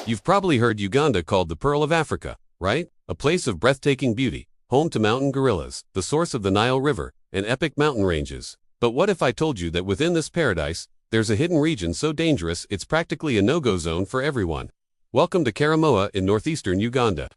You've probably heard Uganda called the Pearl of Africa, right? A place of breathtaking beauty, home to mountain gorillas, the source of the Nile River, and epic mountain ranges. But what if I told you that within this paradise, there's a hidden region so dangerous it's practically a no-go zone for everyone? Welcome to Karamoja in northeastern Uganda.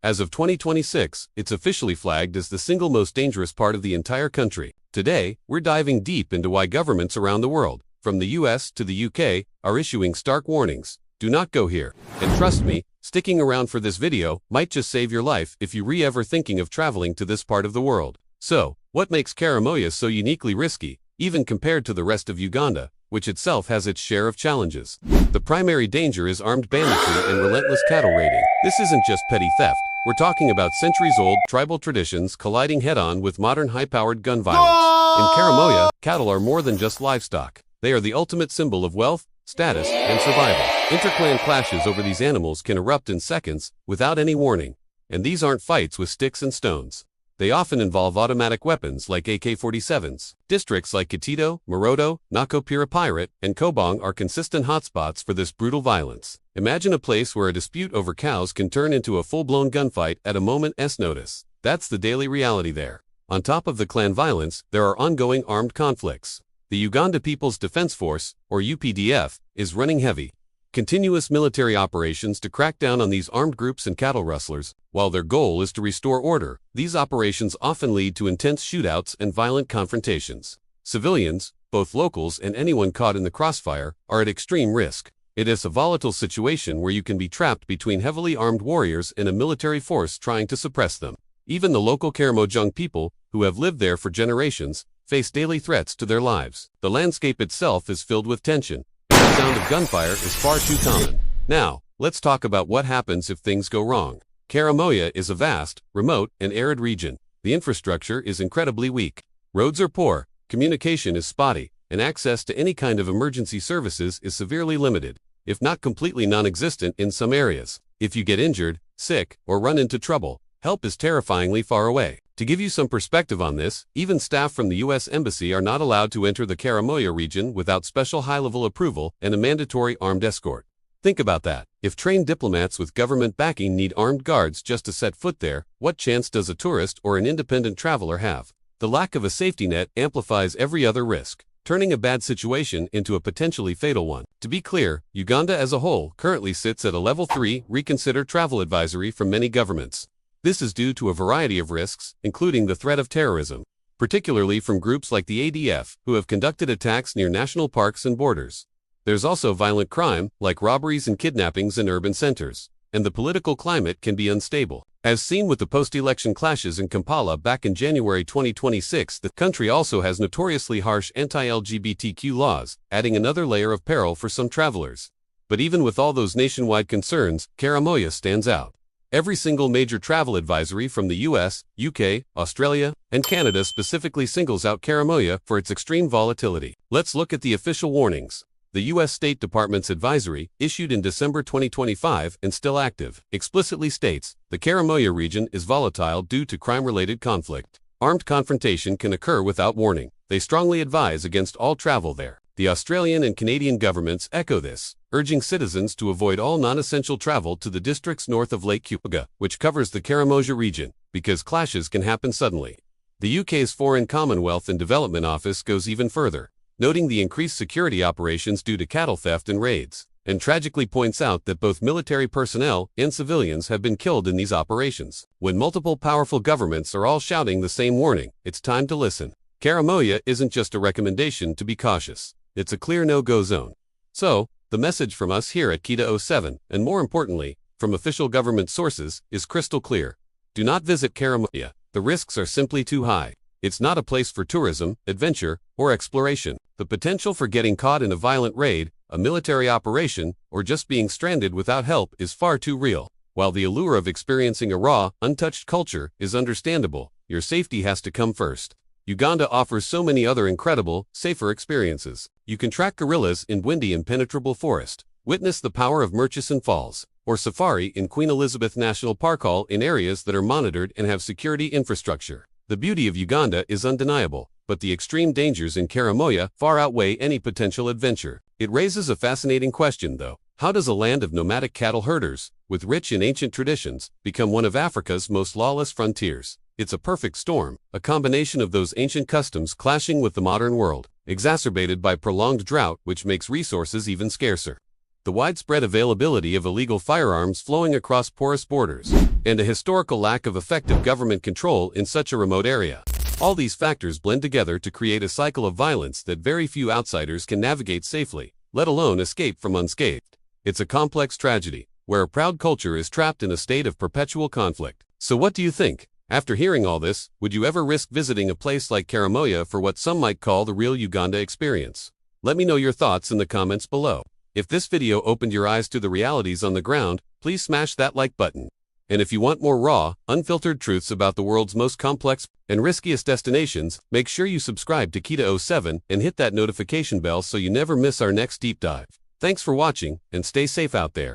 As of 2026, it's officially flagged as the single most dangerous part of the entire country. Today, we're diving deep into why governments around the world, from the US to the UK, are issuing stark warnings. Do not go here. And trust me, sticking around for this video might just save your life if you ever thinking of traveling to this part of the world. So, what makes Karamoja so uniquely risky, even compared to the rest of Uganda, which itself has its share of challenges? The primary danger is armed banditry and relentless cattle raiding. This isn't just petty theft. We're talking about centuries-old tribal traditions colliding head-on with modern high-powered gun violence. In Karamoja, cattle are more than just livestock. They are the ultimate symbol of wealth, status, and survival. Interclan clashes over these animals can erupt in seconds, without any warning. And these aren't fights with sticks and stones. They often involve automatic weapons like AK-47s. Districts like Kotido, Moroto, Nakapiripirit, and Kobong are consistent hotspots for this brutal violence. Imagine a place where a dispute over cows can turn into a full-blown gunfight at a moment's notice. That's the daily reality there. On top of the clan violence, there are ongoing armed conflicts. The Uganda People's Defense Force, or UPDF, is running heavy, continuous military operations to crack down on these armed groups and cattle rustlers. While their goal is to restore order, these operations often lead to intense shootouts and violent confrontations. Civilians, both locals and anyone caught in the crossfire, are at extreme risk. It is a volatile situation where you can be trapped between heavily armed warriors and a military force trying to suppress them. Even the local Karamoja people, who have lived there for generations, face daily threats to their lives. The landscape itself is filled with tension. The sound of gunfire is far too common. Now, let's talk about what happens if things go wrong. Karamoja is a vast, remote, and arid region. The infrastructure is incredibly weak. Roads are poor, communication is spotty, and access to any kind of emergency services is severely limited, if not completely non-existent in some areas. If you get injured, sick, or run into trouble, help is terrifyingly far away. To give you some perspective on this, even staff from the U.S. Embassy are not allowed to enter the Karamoja region without special high-level approval and a mandatory armed escort. Think about that. If trained diplomats with government backing need armed guards just to set foot there, what chance does a tourist or an independent traveler have? The lack of a safety net amplifies every other risk, turning a bad situation into a potentially fatal one. To be clear, Uganda as a whole currently sits at a Level 3 Reconsider Travel advisory from many governments. This is due to a variety of risks, including the threat of terrorism, particularly from groups like the ADF, who have conducted attacks near national parks and borders. There's also violent crime, like robberies and kidnappings in urban centers, and the political climate can be unstable. As seen with the post-election clashes in Kampala back in January 2026, the country also has notoriously harsh anti-LGBTQ laws, adding another layer of peril for some travelers. But even with all those nationwide concerns, Karamoja stands out. Every single major travel advisory from the US, UK, Australia, and Canada specifically singles out Karamoja for its extreme volatility. Let's look at the official warnings. The US State Department's advisory, issued in December 2025 and still active, explicitly states, the Karamoja region is volatile due to crime-related conflict. Armed confrontation can occur without warning. They strongly advise against all travel there. The Australian and Canadian governments echo this, urging citizens to avoid all non-essential travel to the districts north of Lake Karamoja, which covers the Karamoja region, because clashes can happen suddenly. The UK's Foreign Commonwealth and Development Office goes even further, noting the increased security operations due to cattle theft and raids, and tragically points out that both military personnel and civilians have been killed in these operations. When multiple powerful governments are all shouting the same warning, it's time to listen. Karamoja isn't just a recommendation to be cautious. It's a clear no-go zone. So, the message from us here at Kita07, and more importantly, from official government sources, is crystal clear. Do not visit Karamoja. The risks are simply too high. It's not a place for tourism, adventure, or exploration. The potential for getting caught in a violent raid, a military operation, or just being stranded without help is far too real. While the allure of experiencing a raw, untouched culture is understandable, your safety has to come first. Uganda offers so many other incredible, safer experiences. You can track gorillas in windy impenetrable forest, witness the power of Murchison Falls, or safari in Queen Elizabeth National Park all in areas that are monitored and have security infrastructure. The beauty of Uganda is undeniable, but the extreme dangers in Karamoja far outweigh any potential adventure. It raises a fascinating question though. How does a land of nomadic cattle herders, with rich and ancient traditions, become one of Africa's most lawless frontiers? It's a perfect storm, a combination of those ancient customs clashing with the modern world, exacerbated by prolonged drought which makes resources even scarcer. The widespread availability of illegal firearms flowing across porous borders, and a historical lack of effective government control in such a remote area. All these factors blend together to create a cycle of violence that very few outsiders can navigate safely, let alone escape from unscathed. It's a complex tragedy, where a proud culture is trapped in a state of perpetual conflict. So what do you think? After hearing all this, would you ever risk visiting a place like Karamoja for what some might call the real Uganda experience? Let me know your thoughts in the comments below. If this video opened your eyes to the realities on the ground, please smash that like button. And if you want more raw, unfiltered truths about the world's most complex and riskiest destinations, make sure you subscribe to Kita07 and hit that notification bell so you never miss our next deep dive. Thanks for watching, and stay safe out there.